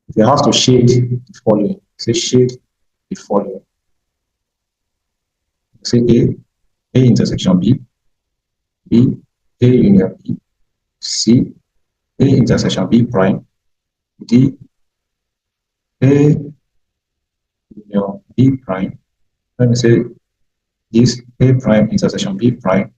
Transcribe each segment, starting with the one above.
If you have to shade the following, say shade the following. Say A intersection B, A union B, C, A intersection B prime, D, A union B prime. Let me say this A prime intersection B prime.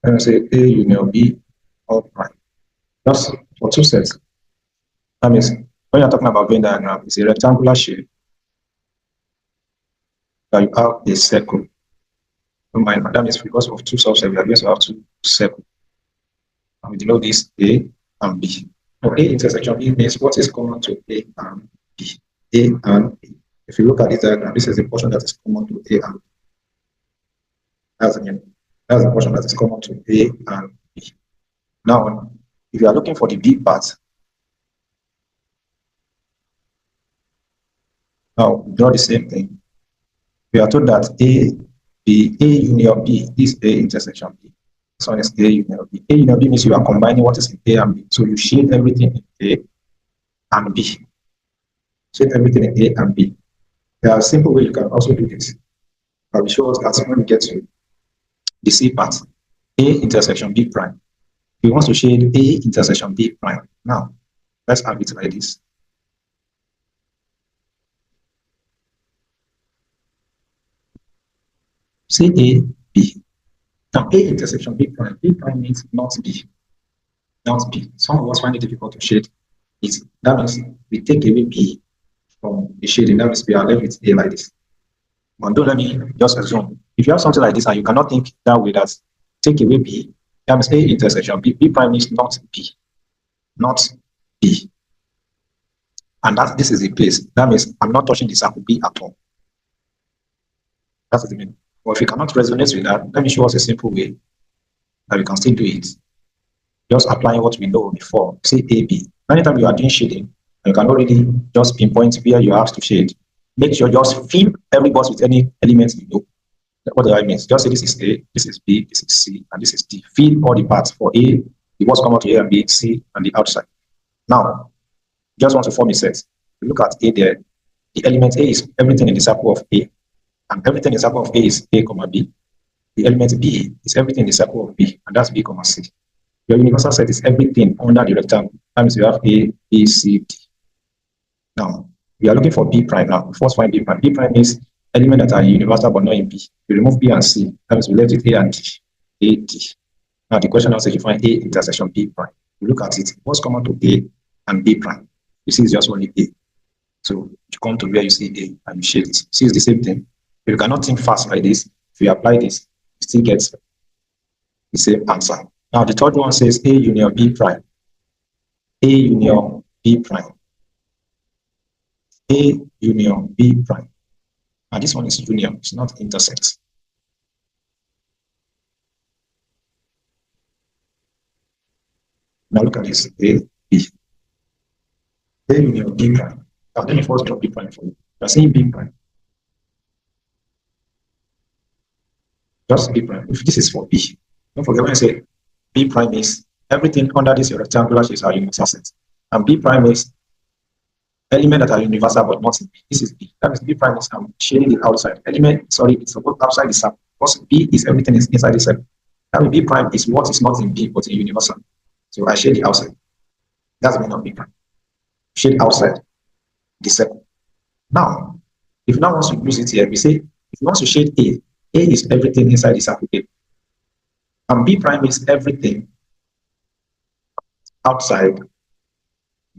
Let me say A union B all prime. That's for two sets. That means when you're talking about Venn diagram, it's a rectangular shape that you have a circle. That means because of two subsets, we are going to have two circles. And we denote this A and B. Now, A intersection B means what is common to A and B. A and B. If you look at this diagram, this is the portion that is common to A and B. That's the portion that is common to A and B. Now, if you are looking for the B part, now draw the same thing. We are told that A union B, this A intersection B. This one is A union B. A union B means you are combining what is in A and B. So you shade everything in A and B. Shade everything in A and B. There are simple way you can also do this. I will show us that when we get to the C part, A intersection B prime. We want to shade A intersection B prime. Now, let's have it like this. Say A, B. Now, A intersection B prime means not B. Not B. Some of us find it difficult to shade it. That means we take away B from the shading. That means we are left with A like this. But don't let me just assume. If you have something like this and you cannot think that way, that take away B, that means A intersection B. B prime means not B. Not B. And this is the place. That means I'm not touching the circle B at all. That's what I mean. But if you cannot resonate with that, let me show us a simple way that we can still do it. Just applying what we know before. Say AB. Anytime you are doing shading, you can already just pinpoint where you have to shade. Make sure just fill every box with any element you know. What do I mean? Just say this is A, this is B, this is C, and this is D. Fill all the parts for A, the box come out to A and B, C, and the outside. Now, just want to form a set. You look at A there. The element A is everything in the circle of A. And everything in the circle of A is A, B. The element B is everything in the circle of B, and that's B, C. Your universal set is everything under the rectangle. That means you have A, B, C, D. Now, we are looking for B prime now. First find B prime. B prime is elements that are universal but not in B. You remove B and C. That means we left with A and D. A, D. Now, the question now says you find A intersection B prime. You look at it. What's common to A and B prime? You see it's just only A. So you come to where you see A and you shade it. See, it's the same thing. If you cannot think fast like this, if you apply this, you still get the same answer. Now, the third one says A union B prime. A union B prime. A union B prime. And this one is union, it's not intersect. Now look at this, A, B. A union B prime. Now let me first draw B prime for you. You're saying B prime. Just B prime. If this is for B, don't forget when I say B prime is everything under this rectangular shape are universal sets. And B prime is elements that are universal but not in B. This is B. That means B prime is shading the outside. Element, sorry, it's outside the circle. Because B is everything is inside the circle. That means B prime is what is not in B but in universal. So I shade the outside. That's the meaning of B prime. Shade outside the circle. Now, if now wants to use it here, we say if you want to shade A, A is everything inside the circle A. And B prime is everything outside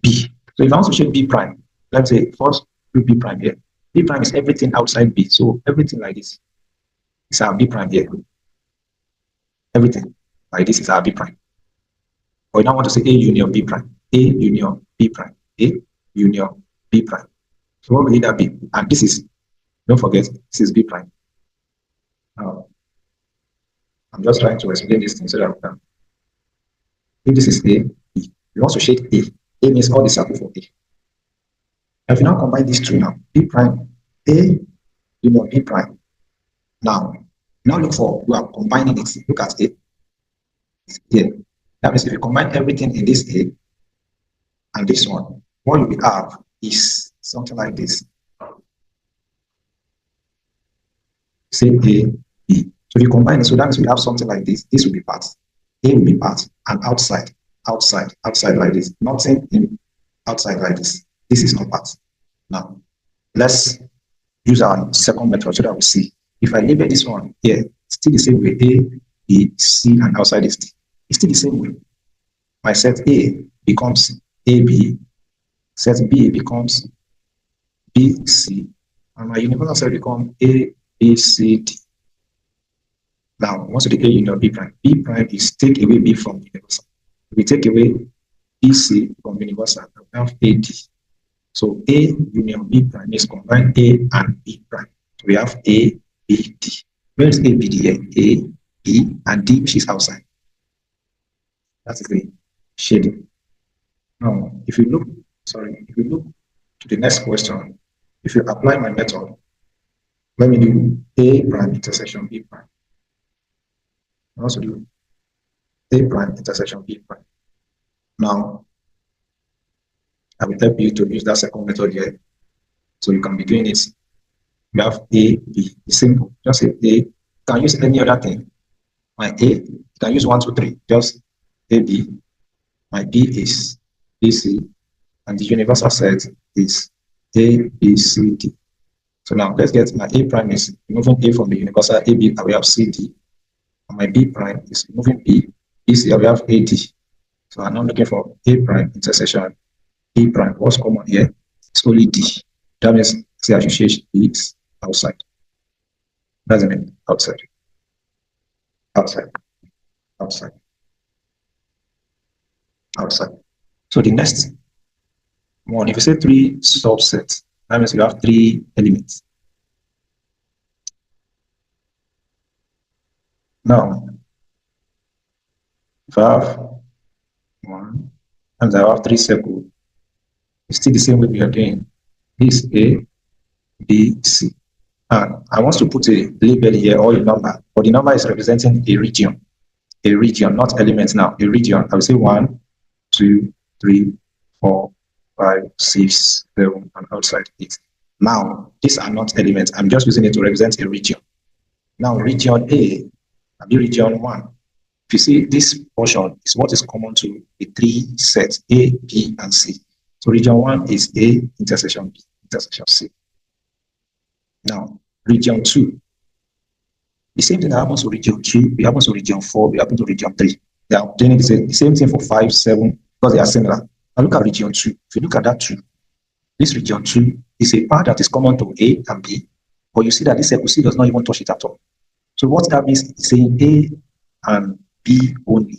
B. So if I want to shade B prime, let's say first do B prime here. B prime is everything outside B. So everything like this is our B prime here. Everything like this is our B prime. But we now want to say A union B prime. A union B prime. A union B prime. So what will that be? And this is, don't forget, this is B prime. I'm just trying to explain this thing so that we can. If this is A, B, we want to shade A. A means all the circle for A. If you now combine these two now, B prime, A, union B prime. Now look for, we are combining it. Look at A. Here. That means if you combine everything in this A and this one, what you will have is something like this. Say A, B. So if you combine it, so that means we have something like this. This will be part. A will be part, and outside like this. Nothing in outside like this. This is not part. Now, let's use our second method so that we see. If I label this one here, it's still the same way. A, B, C, and outside is D. It's still the same way. My set A becomes AB, set B becomes BC, and my universal set becomes ABCD. Now, once you take A union B prime is take away B from universal. If we take away BC from universal, we have AD. So A union B prime is combined A and B prime. We have A, B, D. Where is A, B, D here? A, B, and D, which is outside. That is the shading. Now, if you look to the next question, if you apply my method, let me do A prime intersection B prime. I also do A prime intersection B prime. Now, I will help you to use that second method here. So you can be doing it. You have A, B. It's simple. Just say A. You can use any other thing. My A, you can use 1, 2, 3. Just A, B. My B is BC. And the universal set is A, B, C, D. So now let's get my A prime is removing A from the universal AB, and we have CD. And my B prime is removing B, BC, and we have AD. So I'm now looking for A prime intersection B prime. What's common here? It's only D. That means the association is outside. Doesn't mean outside. Outside. Outside. Outside. So the next one, if you say 3 subsets, that means you have 3 elements. Now, if I have 1, and I have 3 circles, it's still the same way we are doing. This A, B, C. And I want to put a label here or a number, but the number is representing a region. A region, not elements now. A region. I will say 1, 2, 3, 4, 5, 6, 7, and outside 8. Now, these are not elements. I'm just using it to represent a region. Now, region A and region 1. If you see, this portion is what is common to the 3 sets, A, B, and C. So region 1 is A intersection B, intersection C. Now, region 2. The same thing that happens to region 2, it happens to region 4, it happens to region 3. They are doing the same thing for 5, 7, because they are similar. Now look at region 2. If you look at that 2, this region 2 is a part that is common to A and B, but you see that this circle C does not even touch it at all. So what that means is saying A and B only.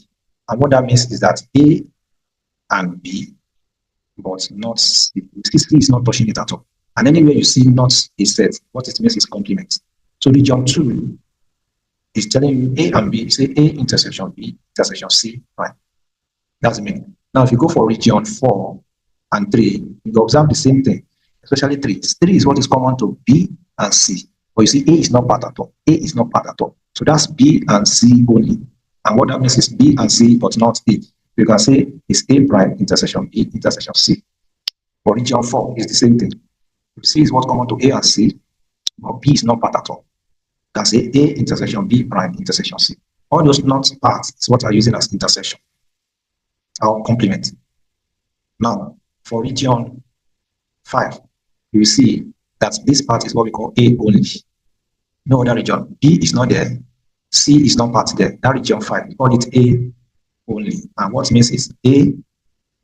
And what that means is that A and B, but not C. C is not touching it at all. And anywhere you see not a set, what it means is complement. So region 2 is telling you A and B, say A intersection B, intersection C, right? That's the meaning. Now, if you go for region 4 and 3, you observe the same thing, especially 3. 3 is what is common to B and C. But you see, A is not part at all. A is not part at all. So that's B and C only. And what that means is B and C, but not A. You can say it's A prime intersection B intersection C. For region 4, it's the same thing. C is what's common to A and C, but B is not part at all. You can say A intersection B prime intersection C. All those not parts is what are using as intersection or complement. Now, for region 5, you will see that this part is what we call A only. No other region. B is not there. C is not part there. That region 5, we call it A only. And what it means is A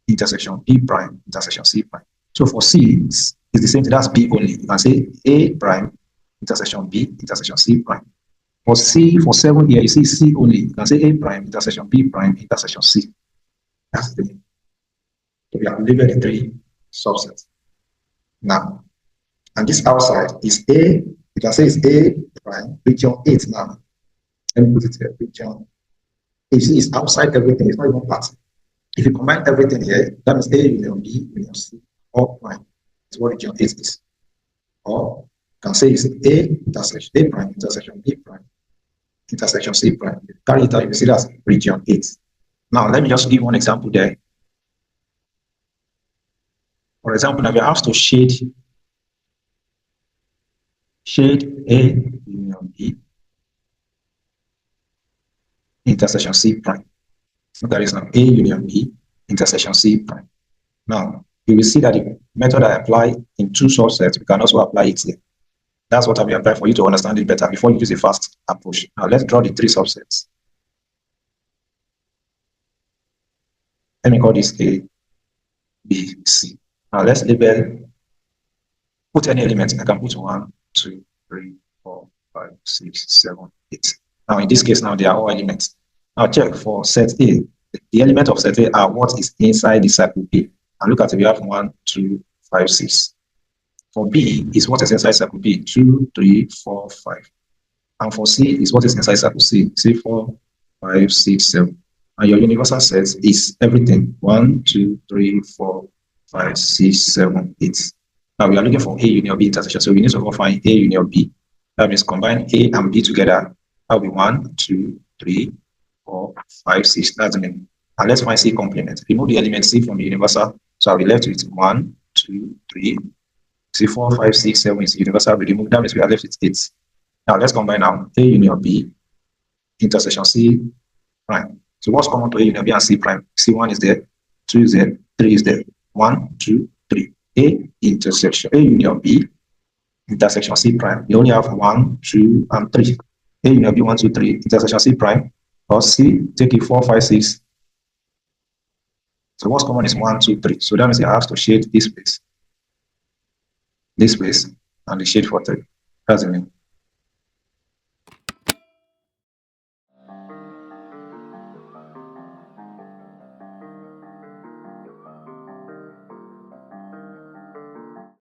intersection B prime intersection C prime. So for C, it's the same thing. That's B only. You can say A prime intersection B intersection C prime. For C, for 7 here, you see C only. You can say A prime intersection B prime intersection C. That's the thing. So we have labeled the 3 subsets. Now, and this outside is A, you can say it's A prime, region 8 now. Let me put it here, region. You see, it's outside everything, it's not even part. If you combine everything here, that means A union B union C, all prime. That's what region 8 is. Or you can say it's A intersection A prime intersection B prime intersection C prime. Carry it out, you see that's region 8. Now, let me just give one example there. For example, now we have to shade A union B intersection C prime. Look at this now, A union B intersection C prime. Now, you will see that the method I apply in two subsets, we can also apply it here. That's what I will apply for you to understand it better before you use a fast approach. Now, let's draw the three subsets. Let me call this A, B, C. Now, let's label, put any element. I can put 1, 2, 3, 4, 5, 6, 7, 8. Now, in this case, now they are all elements. Now, check for set A. The element of set A are what is inside the circle B. And look at it, we have 1, 2, 5, 6. For B is what is inside circle B, 2, 3, 4, 5. And for C is what is inside circle C, 4, 5, 6, 7. And your universal set is everything, 1, 2, 3, 4, 5, 6, 7, 8. Now we are looking for A union B intersection, so we need to go find A union B. That means combine A and B together. That will be 1, 2, 3, 4, 5, 6. That's the name. And let's find C complement. Remove the element C from the universal. So I'll be left with 1, 2, 3, 4, 5, 6, 7 is universal. We remove that means we are left with 8. Now let's combine now A union B intersection C prime. So what's common to A union B and C prime? C1 is there, 2 is there, 3 is there. 1, 2, 3. A intersection A union B intersection C prime. You only have 1, 2, and 3. A union B 1, 2, 3 intersection C prime. Or C, take it 4, 5, 6. So what's common is 1, 2, 3. So that means I have to shade this place, and the shade for 3. That's the name.